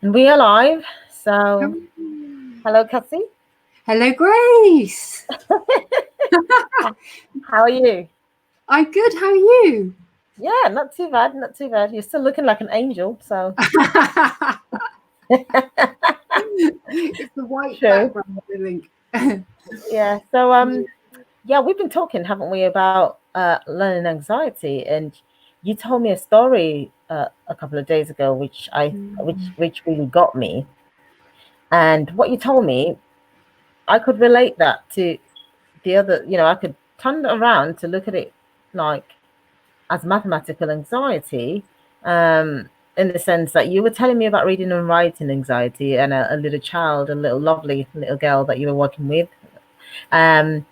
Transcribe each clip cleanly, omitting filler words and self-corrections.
And we are live. So, hello, Cassie. Hello, Grace. How are you? I'm good. How are you? Yeah, not too bad. Not too bad. You're still looking like an angel. So, It's the white true. background, I think. Yeah. So, yeah, we've been talking, haven't we, about learning anxiety, and you told me a story a couple of days ago, which really got me. And what you told me, I could relate that to the other. I could turn it around to look at it like as mathematical anxiety, in the sense that you were telling me about reading and writing anxiety and a little child, a little lovely little girl that you were working with. Um,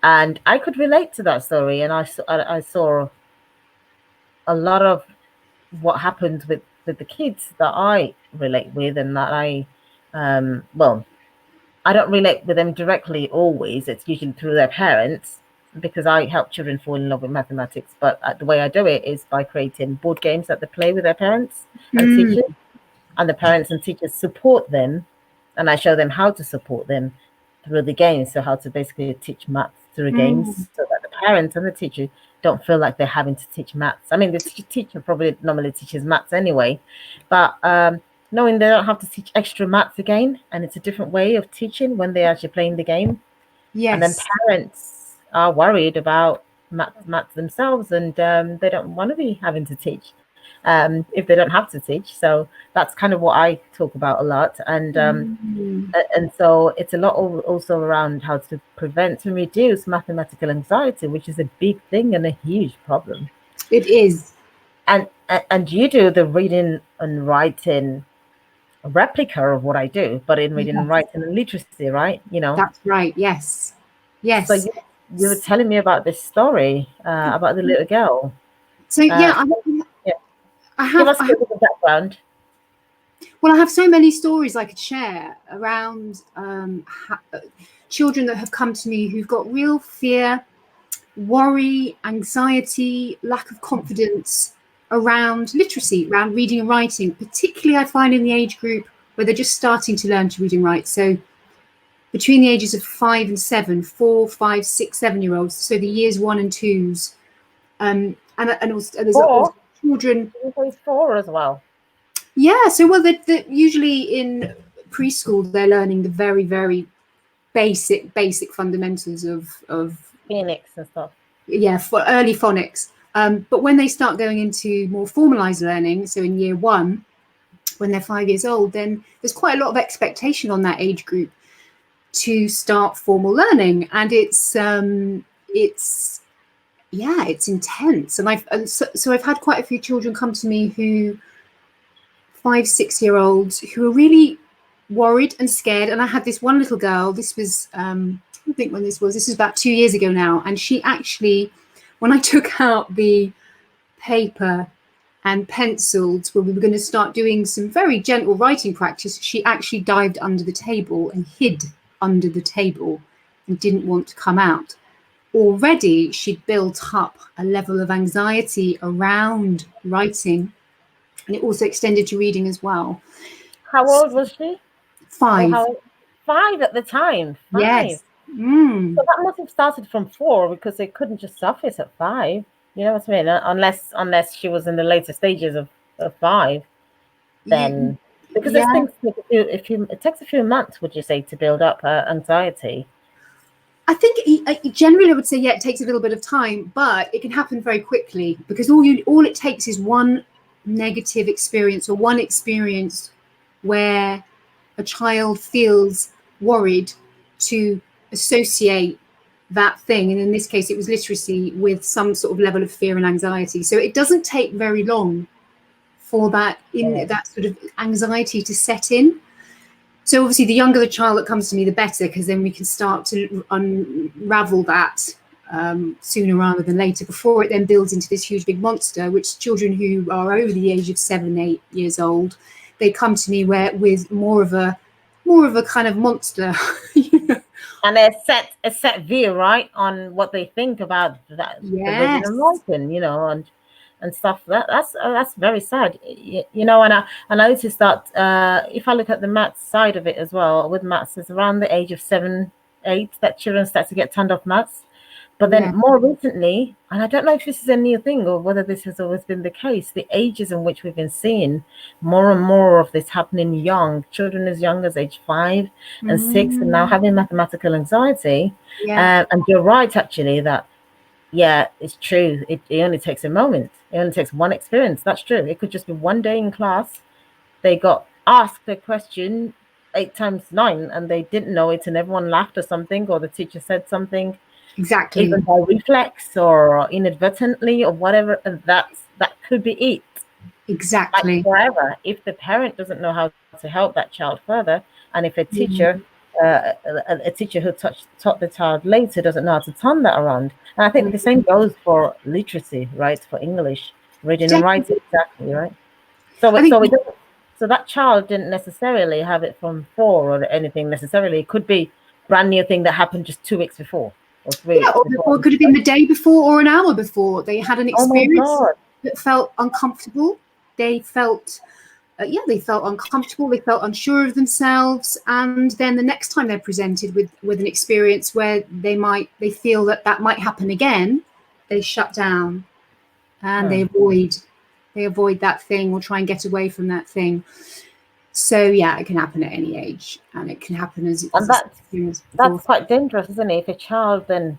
and I could relate to that story, and I saw a lot of what happens with the kids that I relate with, and that well, I don't relate with them directly always. It's usually through their parents because I help children fall in love with mathematics. But the way I do it is by creating board games that they play with their parents and Mm, teachers, and the parents and teachers support them, and I show them how to support them through the games. So how to basically teach maths through games, mm. so that the parents and the teacher don't feel like they're having to teach maths. I mean, the teacher probably normally teaches maths anyway, but knowing they don't have to teach extra maths again, and it's a different way of teaching when they're actually playing the game. And then Yes, parents are worried about maths themselves, and they don't want to be having to teach if they don't have to teach. So that's kind of what I talk about a lot, Mm. and so it's a lot also around how to prevent and reduce mathematical anxiety, which is a big thing and a huge problem. It is. And you do the reading and writing replica of what I do, but in reading and Yes, writing and literacy, right? that's right. Yes, So yes. you were telling me about this story about the little girl. So Uh, yeah, yeah, I give have, us I a have. bit of the background. Well, I have so many stories I could share around children that have come to me who've got real fear, worry, anxiety, lack of confidence around literacy, around reading and writing, particularly I find in the age group where they're just starting to learn to read and write. So between the ages of 5 and 7, 4, 5, 6, 7-year-olds, so the years 1 and 2s, and also there's also 4? children. Did you say 4 as well? Yeah, so well, they're usually in preschool they're learning the very, very basic fundamentals of Phoenix and stuff. yeah, for early phonics. But when they start going into more formalized learning, so in year 1, when they're 5 years old, then there's quite a lot of expectation on that age group to start formal learning, and it's yeah, it's intense. And so I've had quite a few children come to me who 5, 6-year-olds who are really worried and scared. And I had this one little girl. This was I think when this was about 2 years ago now, and she actually, when I took out the paper and pencils where we were going to start doing some very gentle writing practice, she actually dived under the table and hid under the table and didn't want to come out. Already she'd built up a level of anxiety around writing, and it also extended to reading as well. How old was she? Or 5. how? 5 at the time. 5. Yes. Mm. So that must have started from 4, because it couldn't just surface at 5. You know what I mean? Unless she was in the later stages of 5, You, then because these yeah. things take it takes a few months, would you say, to build up anxiety? I think generally I would say, yeah, it takes a little bit of time, but it can happen very quickly, because all it takes is one negative experience or one experience where a child feels worried to associate that thing, and in this case it was literacy, with some sort of level of fear and anxiety. So it doesn't take very long for that Yeah. sort of anxiety to set in. So obviously the younger the child that comes to me, the better, because then we can start to unravel that sooner rather than later, before it then builds into this huge big monster, which children who are over the age of 7, 8 years old, they come to me with more of a kind of monster. You know? And a set view, right, on what they think about that, the reading Yes. and writing, and and stuff. That's very sad, you know. And I noticed that if I look at the maths side of it as well, with maths, it's around the age of 7, 8 that children start to get turned off maths. But then Yeah. more recently, and I don't know if this is a new thing or whether this has always been the case, the ages in which we've been seeing more and more of this happening young, children as young as age 5 and 6, and now having mathematical anxiety. Yeah. And you're right, actually, that, yeah, it's true. It only takes a moment. It only takes one experience. That's true. It could just be one day in class. They got asked a question 8 times 9 and they didn't know it, and everyone laughed or something, or the teacher said something, Exactly. even by reflex or inadvertently or whatever, and that could be it. Exactly. Like forever, if the parent doesn't know how to help that child further, and if a teacher, a teacher who taught the child later doesn't know how to turn that around. And I think the same goes for literacy, right? For English, reading and writing, exactly, right? So that child didn't necessarily have it from 4 or anything necessarily. It could be brand new thing that happened just 2 weeks before. Or 3 weeks before. Or it could have been the day before or an hour before. They had an experience that felt uncomfortable. They felt, they felt uncomfortable. They felt unsure of themselves. And then the next time they're presented with an experience where they feel that might happen again, they shut down and they avoid that thing or try and get away from that thing. So yeah, it can happen at any age, and it can happen as that's quite dangerous, isn't it? If a child then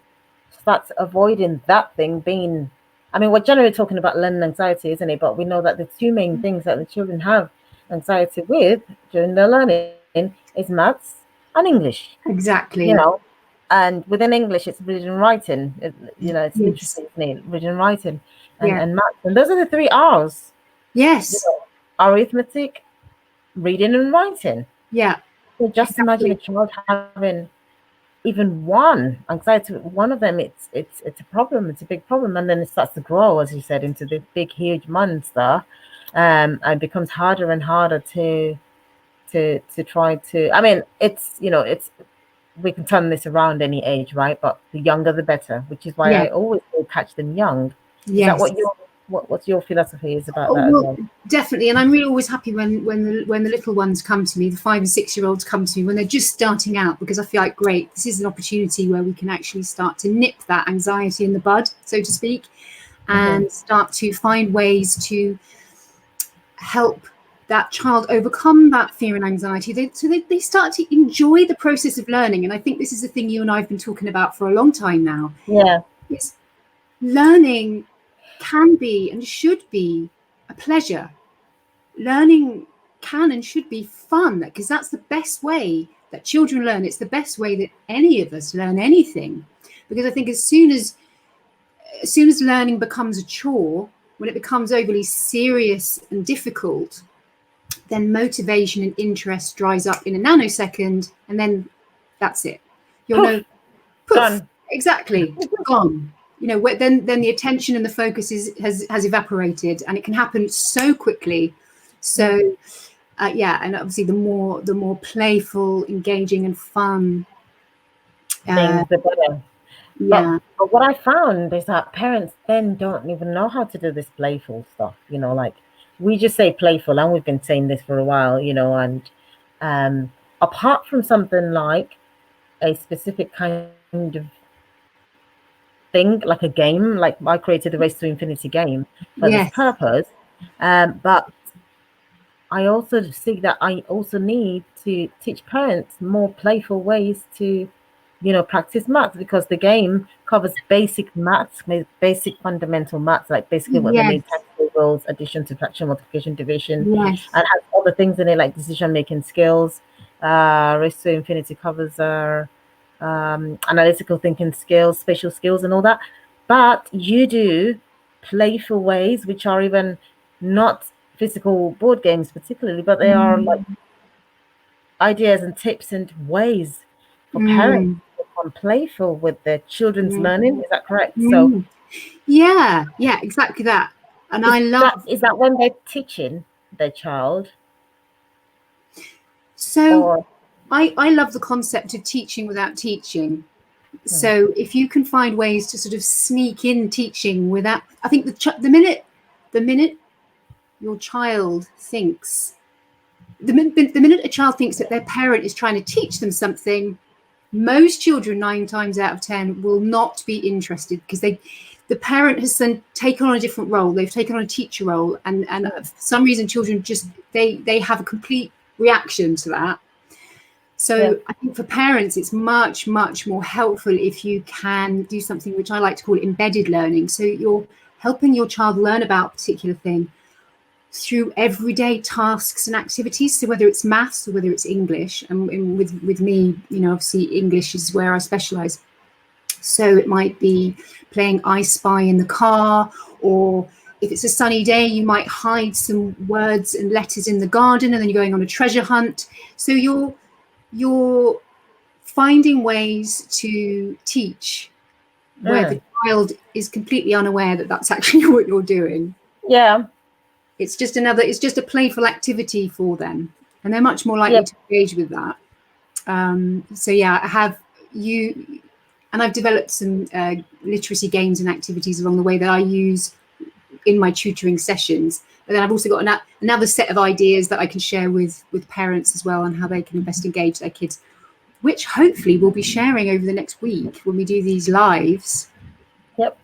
starts avoiding that thing being, I mean, we're generally talking about learning anxiety, isn't it? But we know that the 2 main things that the children have anxiety with during their learning is maths and English. Exactly. You know, and within English, it's reading and writing. It's interesting, isn't it? Reading and writing, and maths, and those are the 3 R's. Yes. Arithmetic, reading and writing. Yeah. So just imagine a child having even one anxiety, one of them, it's a problem. It's a big problem, and then it starts to grow, as you said, into the big, huge monster, and becomes harder and harder to try to. I mean, it's we can turn this around any age, right? But the younger, the better. Which is why I always catch them young. Yes. Is that what's your philosophy is about that as well? Definitely, and I'm really always happy when the little ones come to me, the 5 and 6 year olds come to me when they're just starting out, because I feel like, great, this is an opportunity where we can actually start to nip that anxiety in the bud, so to speak, and start to find ways to help that child overcome that fear and anxiety. They start to enjoy the process of learning. And I think this is the thing you and I have been talking about for a long time now. Yeah, it's learning can be and should be a pleasure. Learning can and should be fun, because that's the best way that children learn. It's the best way that any of us learn anything, because I think as soon as learning becomes a chore, when it becomes overly serious and difficult, then motivation and interest dries up in a nanosecond, and then that's it. You're done. Exactly, gone. Then the attention and the focus has evaporated, and it can happen so quickly. So, and obviously the more playful, engaging, and fun things, the better. Yeah. But what I found is that parents then don't even know how to do this playful stuff. Like we just say playful, and we've been saying this for a while. And apart from something like a specific kind of thing, like a game, like I created the Race to Infinity game for this purpose, but I also see that I also need to teach parents more playful ways to practice maths, because the game covers basic maths, basic fundamental maths, like basically what they need: tables, addition, subtraction, multiplication, division, and has other things in it like decision making skills. Race to Infinity covers analytical thinking skills, spatial skills, and all that. But you do playful ways, which are even not physical board games particularly, but they are like ideas and tips and ways for parents to become playful with their children's learning. Is that correct? So yeah, exactly that. And is that when they're teaching their child? So I love the concept of teaching without teaching. So if you can find ways to sort of sneak in teaching without, I think the minute the minute your child thinks, the minute a child thinks that their parent is trying to teach them something, most children 9 times out of 10 will not be interested, because the parent has then taken on a different role. They've taken on a teacher role, and for some reason children just they have a complete reaction to that. So I think for parents it's much more helpful if you can do something which I like to call embedded learning. So you're helping your child learn about a particular thing through everyday tasks and activities. So whether it's maths or whether it's English, and with me, obviously English is where I specialize. So it might be playing I Spy in the car, or if it's a sunny day, you might hide some words and letters in the garden, and then you're going on a treasure hunt. So you're finding ways to teach where the child is completely unaware that that's actually what you're doing. Yeah. It's just a playful activity for them, and they're much more likely to engage with that. So yeah, I've developed some literacy games and activities along the way that I use in my tutoring sessions. But then I've also got another set of ideas that I can share with parents as well, on how they can best engage their kids, which hopefully we'll be sharing over the next week when we do these lives. Yep.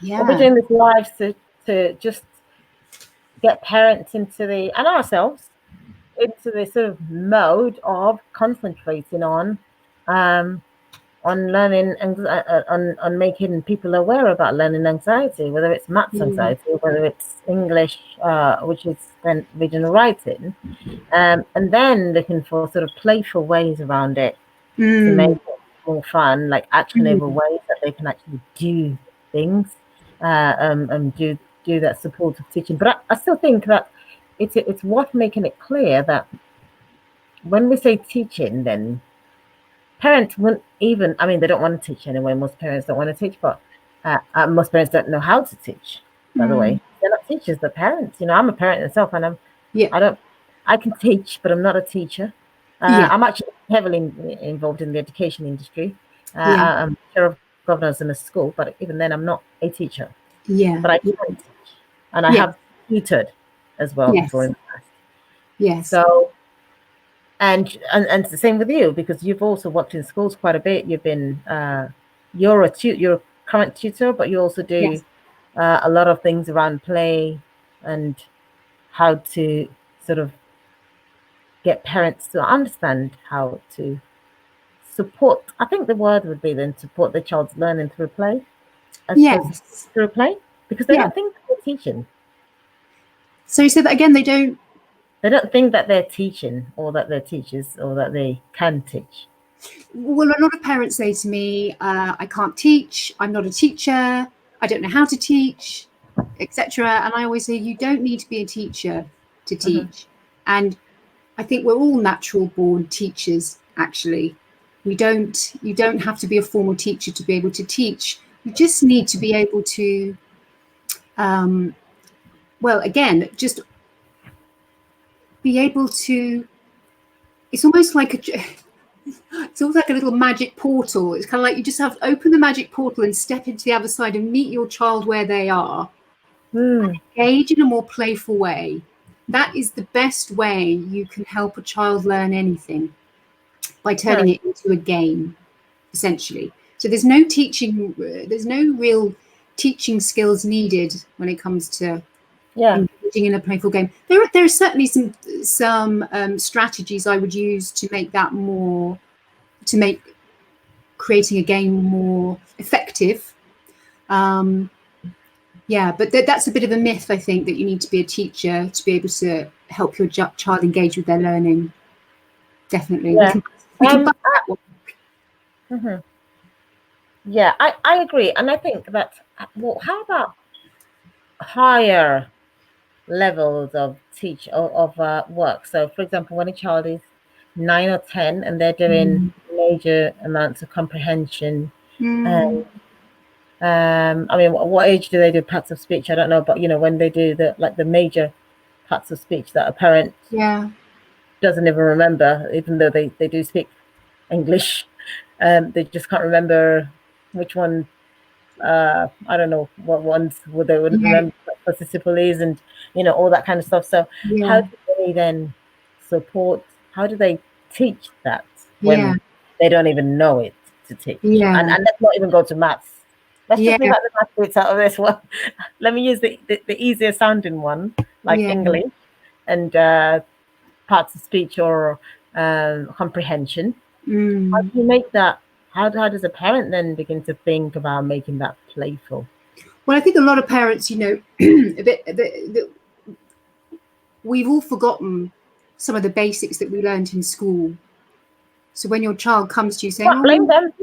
Yeah. We'll be doing this live to just get parents and ourselves into this sort of mode of concentrating on learning and on making people aware about learning anxiety, whether it's maths anxiety, whether it's English, which is then reading and writing, and then looking for sort of playful ways around it to make it more fun, like actionable ways that they can actually do things and do that supportive teaching. But I still think that it's worth making it clear that when we say teaching, then parents wouldn't even, they don't want to teach anyway. Most parents don't want to teach, but most parents don't know how to teach, by the way. They're not teachers, they're parents. I'm a parent myself, and I can teach, but I'm not a teacher. I'm actually heavily involved in the education industry. I'm chair of governors in a school, but even then I'm not a teacher. Yeah. But I can teach, and I have tutored as well before in the past. Yes. So, and it's the same with you, because you've also worked in schools quite a bit. You've been you're a current tutor, but you also do a lot of things around play and how to sort of get parents to understand how to support. I think the word would be then support the child's learning through play. Through play, because they don't think they're teaching. So you said that again. They don't think that they're teaching, or that they're teachers, or that they can teach. Well, a lot of parents say to me, I can't teach, I'm not a teacher, I don't know how to teach, etc. And I always say, you don't need to be a teacher to teach. And I think we're all natural born teachers, actually. You don't have to be a formal teacher to be able to teach. You just need to be able to, just be able to, it's almost like a little magic portal. It's kind of like you just have to open the magic portal and step into the other side and meet your child where they are. And engage in a more playful way. That is the best way you can help a child learn anything, by turning it into a game, essentially. So there's no real teaching skills needed when it comes to engaging in a playful game. There are certainly some strategies I would use to make that make creating a game more effective. But that's a bit of a myth, I think, that you need to be a teacher to be able to help your child engage with their learning. Definitely. We can back that one. Yeah, I agree. And I think that, how about higher levels of work? So, for example, when a child is 9 or 10 and they're doing major amounts of comprehension, what age do they do parts of speech? I don't know, but when they do the major parts of speech that a parent doesn't even remember, even though they do speak English, they just can't remember which one. I don't know what ones they would remember. Persepolis and all that kind of stuff. So how Yeah. do they then support? How do they teach that when Yeah. they don't even know it to teach? Yeah. And let's not even go to maths. Let's Yeah. just leave out the maths bits out of this one. Let me use the easier sounding one, like Yeah. English and parts of speech or comprehension. How do you make that? How does a parent then begin to think about making that playful? Well, I think a lot of parents, we've all forgotten some of the basics that we learned in school. So when your child comes to you saying, Can't blame them.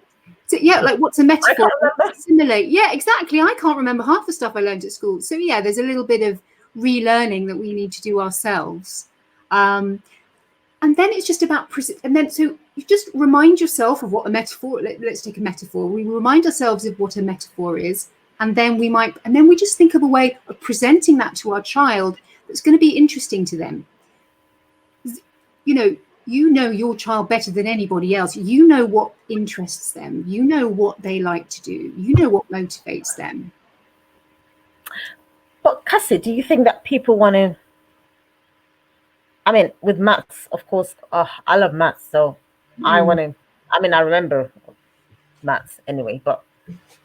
So, yeah, like what's a metaphor? remember. Assimilate. Yeah, exactly. I can't remember half the stuff I learned at school. So yeah, there's a little bit of relearning that we need to do ourselves. And then it's just about, so you just remind yourself of what a metaphor, let's take a metaphor. We remind ourselves of what a metaphor is. And then we just think of a way of presenting that to our child that's going to be interesting to them. You know your child better than anybody else. You know what interests them. You know what they like to do. You know what motivates them. But Cassie, do you think that people want to? I mean, with maths, of course, I love maths, so I want to. I mean, I remember maths anyway, but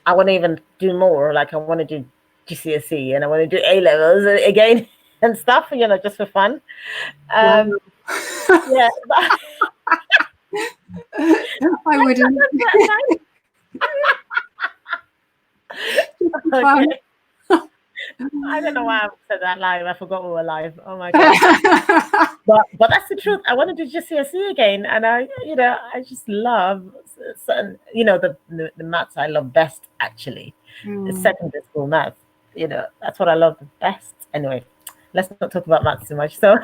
I want to even do more. Like I want to do GCSE and I want to do A levels again and stuff. Just for fun. Wow. Yeah. I wouldn't. Okay. I don't know why I said that live. I forgot we were live. Oh my god! but that's the truth. I want to do GCSE again, and I just love certain, the maths I love best actually. The secondary school maths. That's what I love the best. Anyway, let's not talk about maths too much. So,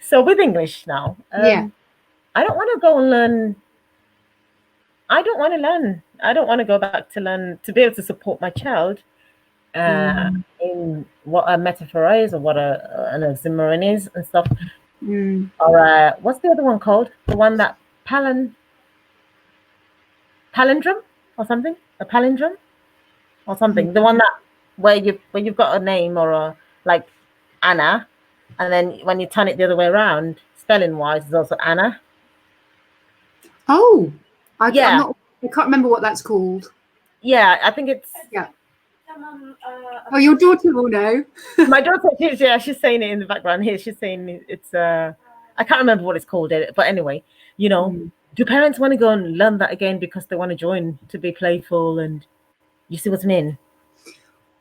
so with English now, Yeah. I don't want to go and learn. I don't want to learn. I don't want to go back to learn to be able to support my child in what a metaphor is or what an oxymoron is and stuff. Or what's the other one called? The one that palindrome or something? A palindrome or something. The one that where you've got a name or a like Anna, and then when you turn it the other way around, spelling wise, is also Anna. Oh, I can't remember what that's called. Yeah, I think it's oh, your daughter will know. My daughter, she's saying it in the background here. She's saying it's I can't remember what it's called, but anyway, do parents want to go and learn that again because they want to join to be playful and you see what I mean?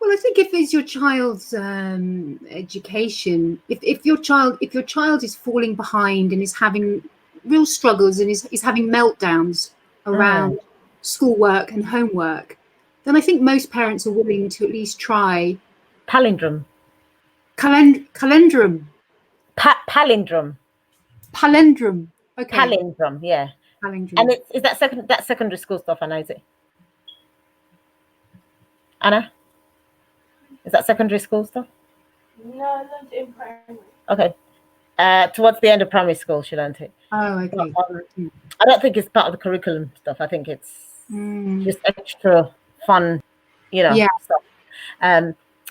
Well, I think if it's your child's education, if your child is falling behind and is having real struggles and is having meltdowns around schoolwork and homework, then I think most parents are willing to at least try palindrome. Palindrome. Palindrome. Palindrome. Okay. Palindrome, yeah. Palindrome. And is that secondary school stuff, Anna, is it? Anna? Is that secondary school stuff? No, I learned it in primary. Okay. Towards the end of primary school, she learned it. Oh, okay. But, I don't think it's part of the curriculum stuff. I think it's just extra fun, stuff.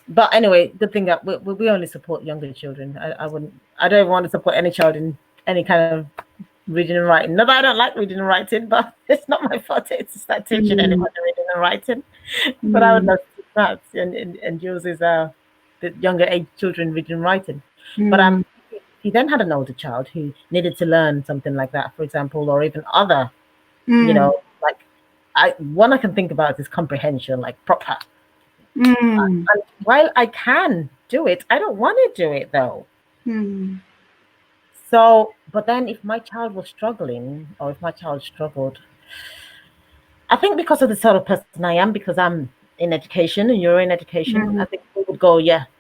But anyway, good thing that we only support younger children. I don't want to support any child in any kind of reading and writing. Not that I don't like reading and writing, but it's not my fault. It's to start teaching anyone reading and writing. But I would love to teach maths and yours is the younger age children reading and writing. But he then had an older child who needed to learn something like that, for example, or even other, like one I can think about is comprehension, like proper. And while I can do it, I don't want to do it though. So, but then if my child was struggling, or if my child struggled, I think because of the sort of person I am, because I'm in education and you're in education, I think we would go,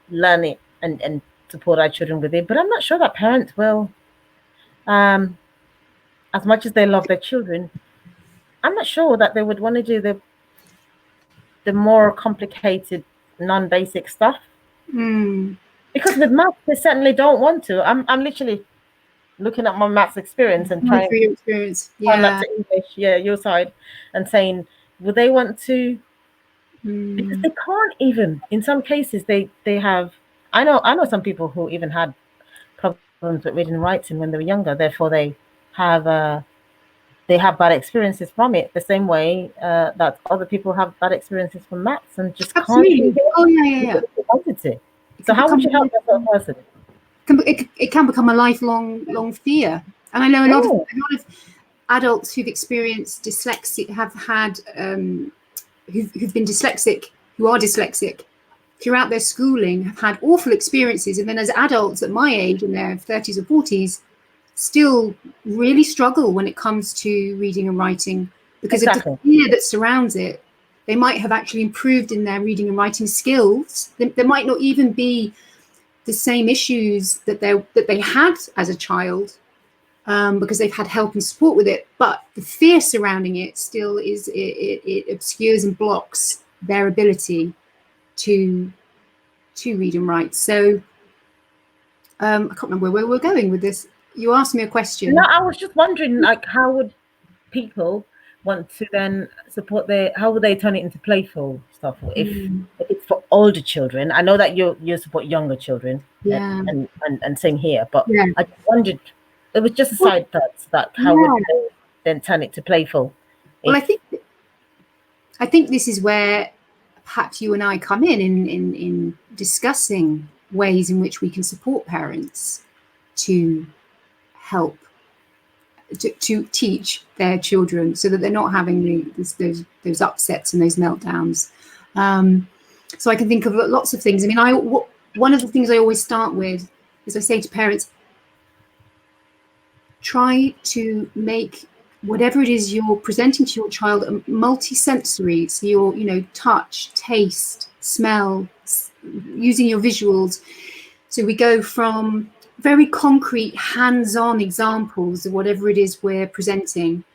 learn it and support our children with it. But I'm not sure that parents will, as much as they love their children, I'm not sure that they would want to do the more complicated, non-basic stuff. Because with maths, they certainly don't want to. I'm literally looking at my maths experience and trying to turn that to English, your side, and saying, would they want to because they can't even. In some cases, they have. I know some people who even had problems with reading and writing when they were younger. Therefore, they have bad experiences from it. The same way that other people have bad experiences from maths and just Absolutely. can't. Oh yeah. If they wanted to. So how would you help that sort of person? It can become a lifelong fear. And I know a lot of adults who've experienced dyslexia have had who've been dyslexic, who are dyslexic throughout their schooling, have had awful experiences, and then as adults at my age in their 30s or 40s still really struggle when it comes to reading and writing because of the fear that surrounds it. They might have actually improved in their reading and writing skills. There might not even be the same issues that they had as a child, because they've had help and support with it, but the fear surrounding it still it obscures and blocks their ability to read and write. So I can't remember where we're going with this. You asked me a question. No, I was just wondering, like, how would people want to then support how would they turn it into playful stuff? If it's for older children, I know that you support younger children, and same here, but I wondered, it was just a side thought, that how would they then turn it to playful? Well, I think this is where perhaps you and I come in discussing ways in which we can support parents to help to teach their children so that they're not having those upsets and those meltdowns. So I can think of lots of things. I mean, one of the things I always start with is I say to parents, try to make whatever it is you're presenting to your child multi-sensory. So your touch, taste, smell, using your visuals. So we go from very concrete, hands-on examples of whatever it is we're presenting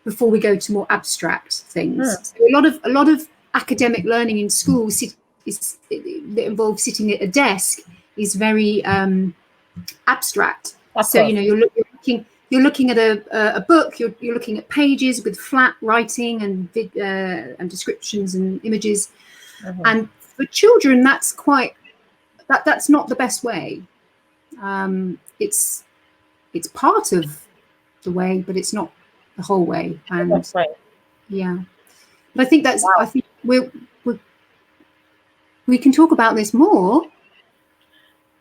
before we go to more abstract things. So a lot of academic learning in school that involves sitting at a desk is very abstract. So you're looking at a book. You're looking at pages with flat writing and descriptions and images. And for children, that's not the best way. It's part of the way, but it's not the whole way. And that's right. Yeah, but I think I think we can talk about this more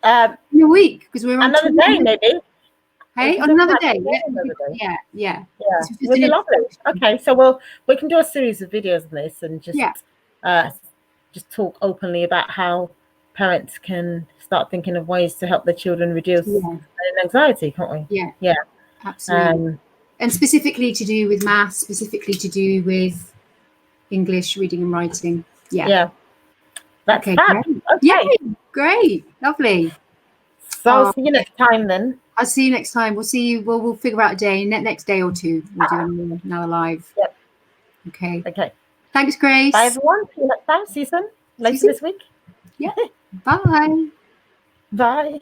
in a week, because we're on another day, maybe. Hey, on another day. Yeah. It would be lovely. Okay, so we can do a series of videos on this and just talk openly about how parents can start thinking of ways to help their children reduce anxiety, can't we? Yeah, absolutely. And specifically to do with math, specifically to do with English, reading and writing. Yeah. That's fab. Great. Okay. Yay, great, lovely. So I'll see you next time then. I'll see you next time. We'll see you. We'll figure out a day. Next day or two, we'll do another live. Yep. Okay. Thanks, Grace. Bye, everyone. See you next time. See you soon. Later this week. Yeah. Bye. Bye.